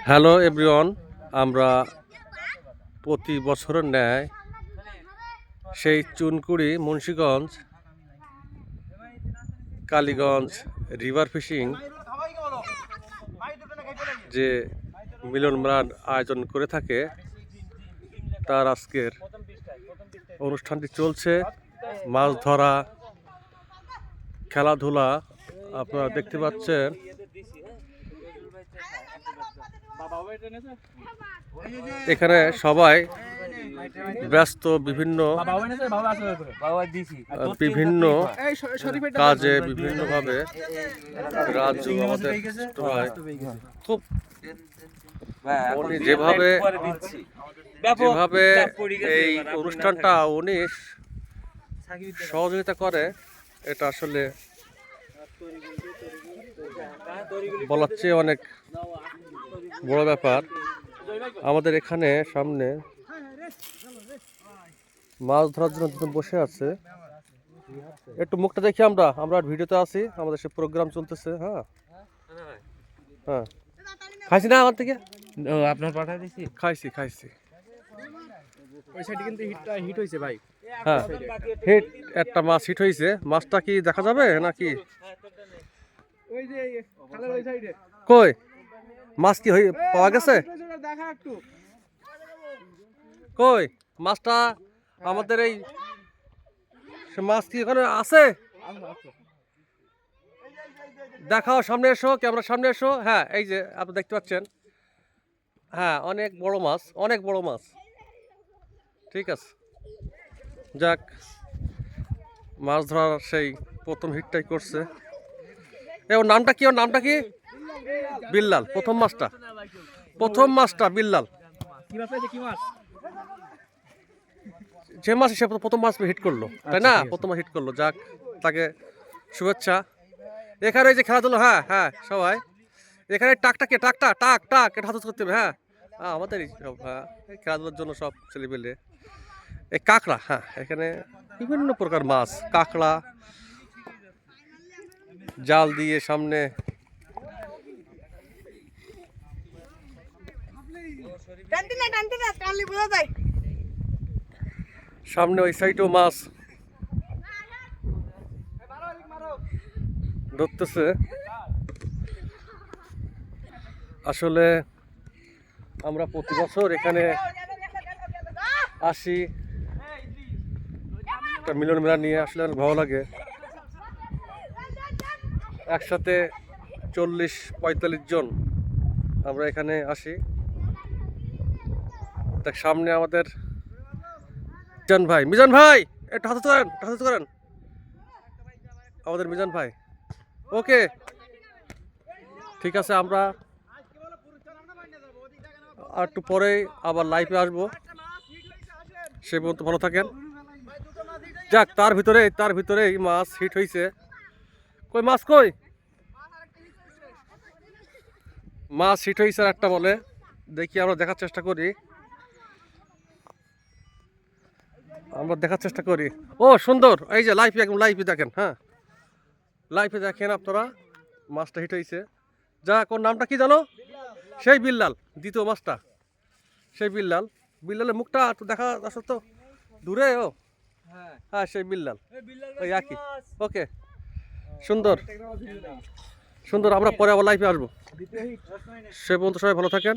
Hello everyone, আমরা প্রতি বছরের ন্যায় সেই চুনকুড়ি মুন্সিগঞ্জ কালীগঞ্জ রিভার ফিশিং যে মিলন মেলার আয়োজন করে থাকে তার আজকের অনুষ্ঠানটি চলছে। মাছ ধরা, খেলাধুলা আপনারা দেখতে পাচ্ছেন। এখানে সবাই ব্যস্ত বিভিন্ন কাজে বিভিন্নভাবে। রাজু আমাদের খুব যেভাবে এই অনুষ্ঠানটা উনি সহযোগিতা করে, এটা আসলে বলার চেয়ে অনেক বড় ব্যাপার। আমাদের এখানে সামনে মাছ ধরার জন্য বসে আছে। একটু মুখটা দেখি, আমরা ভিডিওতে আছি, আমাদের সে প্রোগ্রাম চলতেছে। হ্যাঁ হ্যাঁ, খাইছি না আমার থেকে? আপনার পাঠাই দিছি, খাইছি। ওই সাইডে কিন্তু হিট হইছে ভাই। হ্যাঁ, হিট একটা মাছ হিট হইছে। মাছটা কি দেখা যাবে নাকি? ওই যে খালের ওই সাইডে কই মাছ কি পাওয়া গেছে? দেখা একটু কই মাছটা আমাদের এই মাছ কি এখানে আছে? দেখাও, সামনে এসো, ক্যামেরা সামনে এসো। হ্যাঁ, এই যে আপনি দেখতে পাচ্ছেন। হ্যাঁ, অনেক বড় মাছ। ঠিক আছে, যাক, মাছ ধরার সেই প্রথম হিটটাই করছে। ওর নামটা কি? বিল্লাল। প্রথম মাছটা বিল্লাল। যে মাছ সে প্রথম মাছ হিট করলো, তাই না? প্রথম হিট করলো, যাক, তাকে শুভেচ্ছা। এখানে যে খেলাধুলো, হ্যাঁ সবাই এখানে টাক এটা হাত করতে হবে। হ্যাঁ, আমাদের খেলাধুলার জন্য সব ছেলেপেলে। এই কাঁকড়া, হ্যাঁ, এখানে বিভিন্ন প্রকার মাছ, কাঁকড়া জাল দিয়ে সামনে। সামনে ওই সাইডেও মাছ ধরতেছে। আসলে আমরা প্রতি বছর এখানে আসি, একটা মিলন মেলা নিয়ে আসলে অনেক ভালো লাগে। একসাথে 40-45 জন আমরা এখানে আসি। দেখ, সামনে আমাদের মিজান ভাই একটু হাত করেন আমাদের মিজান ভাই। ওকে, ঠিক আছে, আমরা আর একটু পরে আবার লাইভে আসবো। সে পর্যন্ত ভালো থাকেন। যাক, তার ভিতরেই মাছ হিট হয়েছে। মাছ হিট হয়েছে আর একটা বলে, দেখি আমরা দেখার চেষ্টা করি। ও সুন্দর, এই যে লাইভে দেখেন। হ্যাঁ, লাইভে দেখেন আপনারা, মাছটা হিট হয়েছে। যাক, ওর নামটা কি জানো? সেই বিল্লাল। দ্বিতীয় মাছটা সেই বিল্লালের মুখটা একটু দেখা আসো তো দূরে। হ্যাঁ, সেই বিল্লাল, ওই একই। ওকে, সুন্দর। আমরা পরে আবার লাইভে আসবো। সে পর্যন্ত সবাই ভালো থাকেন।